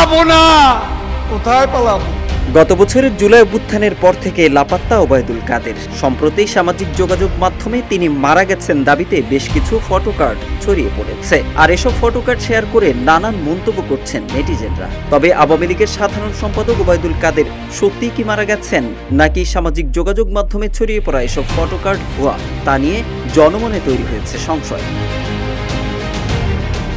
পালাবো না। কোথায় পালাবো? গত বছরের জুলাই অভ্যুত্থানের পর থেকে লাপাত্তা ওবায়দুল কাদের। সম্প্রতি সামাজিক যোগাযোগ মাধ্যমে তিনি মারা গেছেন দাবিতে বেশ কিছু ফটোকার্ড ছড়িয়ে পড়েছে। আর এসব ফটোকার্ড শেয়ার করে নানান মন্তব্য করছেন নেটিজেনরা। তবে আওয়ামী লীগের সাধারণ সম্পাদক ওবায়দুল কাদের সত্যিই কি মারা গেছেন, নাকি সামাজিক যোগাযোগ মাধ্যমে ছড়িয়ে পড়া এসব ফটোকার্ড ভুয়া, তা নিয়ে জনমনে তৈরি হয়েছে সংশয়।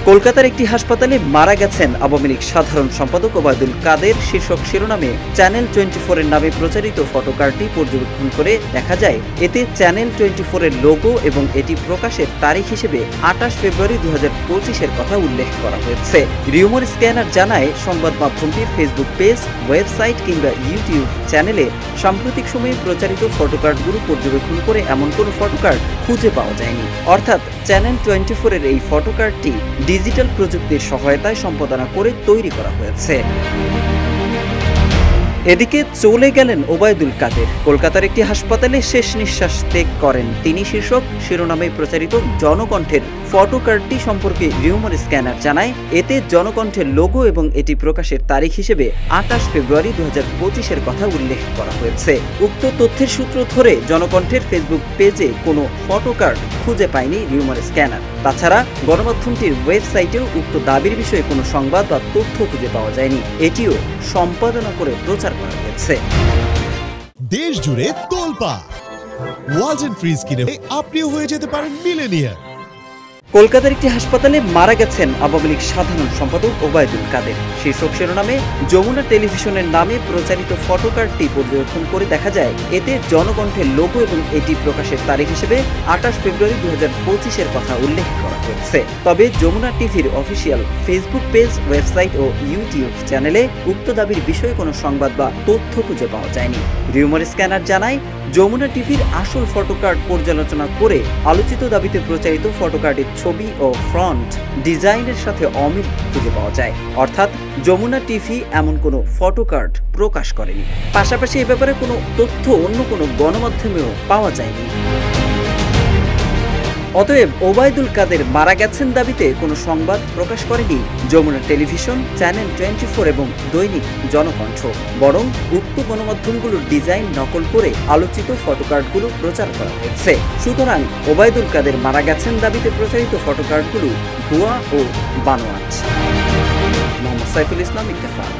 কলকাতার একটি হাসপাতালে মারা গেছেন আওয়ামী লীগ সাধারণ সম্পাদক ওবায়দুল কাদের শীর্ষক শিরোনামে চ্যানেল 24 এর নামে প্রচারিত ফটোকার্ডটি পর্যবেক্ষণ করে দেখা যায় এতে চ্যানেল 24 এর লোগো এবং এটি প্রকাশের তারিখ হিসেবে 28 ফেব্রুয়ারি 2025-এর কথা উল্লেখ করা হয়েছে। রিউমার স্ক্যানার জানায় সংবাদ মাধ্যমটির ফেসবুক পেজ, ওয়েবসাইট কিংবা ইউটিউব চ্যানেলে সাম্প্রতিক সময়ে প্রচারিত ফটোকার্ডগুলো পর্যবেক্ষণ করে এমন কোনো ফটোকার্ড খুঁজে পাওয়া যায়নি। অর্থাৎ চ্যানেল 24 এর এই ফটোকার্ডটি ডিজিটাল প্রযুক্তির সহায়তায় সম্পাদনা করে তৈরি করা হয়েছে। এদিকে চলে গেলেন ওবায়দুল কাদের। কলকাতার একটি হাসপাতালে শেষ নিঃশ্বাস ত্যাগ করেন তিনি শীর্ষক শিরোনামে প্রচারিত জনকণ্ঠের ফটোকার্ডটি সম্পর্কে রিউমার স্ক্যানার জানায় এতে জনকণ্ঠের লোগো এবং এটি প্রকাশের তারিখ হিসেবে 28 ফেব্রুয়ারি 2025-এর কথা উল্লেখ করা হয়েছে। উক্ত তথ্যের সূত্র ধরে জনকণ্ঠের ফেসবুক পেজে কোনো ফটোকার্ড খুঁজে পায়নি রিউমার স্ক্যানার। তাছাড়া গণমাধ্যমটির ওয়েবসাইটেও উক্ত দাবির বিষয়ে কোনো সংবাদ বা তথ্য খুঁজে পাওয়া যায়নি। এটিও সম্পাদনা করে প্রচার করা হয়েছে। দেশ জুড়ে তোলপাড় ওয়ালটন ফ্রিজ কিনে আপনিও হয়ে যেতে পারেন মিলেনিয়ার। কলকাতার একটি হাসপাতালে মারা গেছেন আওয়ামী লীগ সাধারণ সম্পাদক ওবায়দুল কাদের শীর্ষক শিরোনামে যমুনা টেলিভিশনের নামে প্রচারিত ফটোকার্ডটি পর্যবেক্ষণ করে দেখা যায় এতে জনকণ্ঠের লোগো এবং এটি প্রকাশের তারিখ হিসেবে 28 ফেব্রুয়ারি 2025-এর কথা উল্লেখ করা হয়েছে। তবে যমুনা টিভির অফিসিয়াল ফেসবুক পেজ, ওয়েবসাইট ও ইউটিউব চ্যানেলে উক্ত দাবির বিষয়ে কোনো সংবাদ বা তথ্য খুঁজে পাওয়া যায়নি। রিউমার স্ক্যানার জানায় যমুনা টিভির আসল ফটোকার্ড পর্যালোচনা করে আলোচিত দাবিতে প্রচারিত ফটোকার্ডের ছবি ও ফ্রন্ট ডিজাইনের সাথে অমিল খুঁজে পাওয়া যায়। অর্থাৎ যমুনা টিভি এমন কোনো ফটোকার্ড প্রকাশ করেনি। পাশাপাশি এ ব্যাপারে কোনো তথ্য অন্য কোনো গণমাধ্যমেও পাওয়া যায়নি। অতএব ওবায়দুল কাদের মারা গেছেন দাবিতে কোনো সংবাদ প্রকাশ করেনি যমুনা টেলিভিশন, চ্যানেল 24 এবং দৈনিক জনকণ্ঠ, বরং উক্ত গণমাধ্যমগুলোর ডিজাইন নকল করে আলোচিত ফটোকার্ডগুলো প্রচার করা হয়েছে। সুতরাং ওবায়দুল কাদের মারা গেছেন দাবিতে প্রচারিত ফটোকার্ডগুলো ভুয়া ও বানোয়াট। মোহাম্মদ সাইফুল ইসলাম, ইত্তেফাক।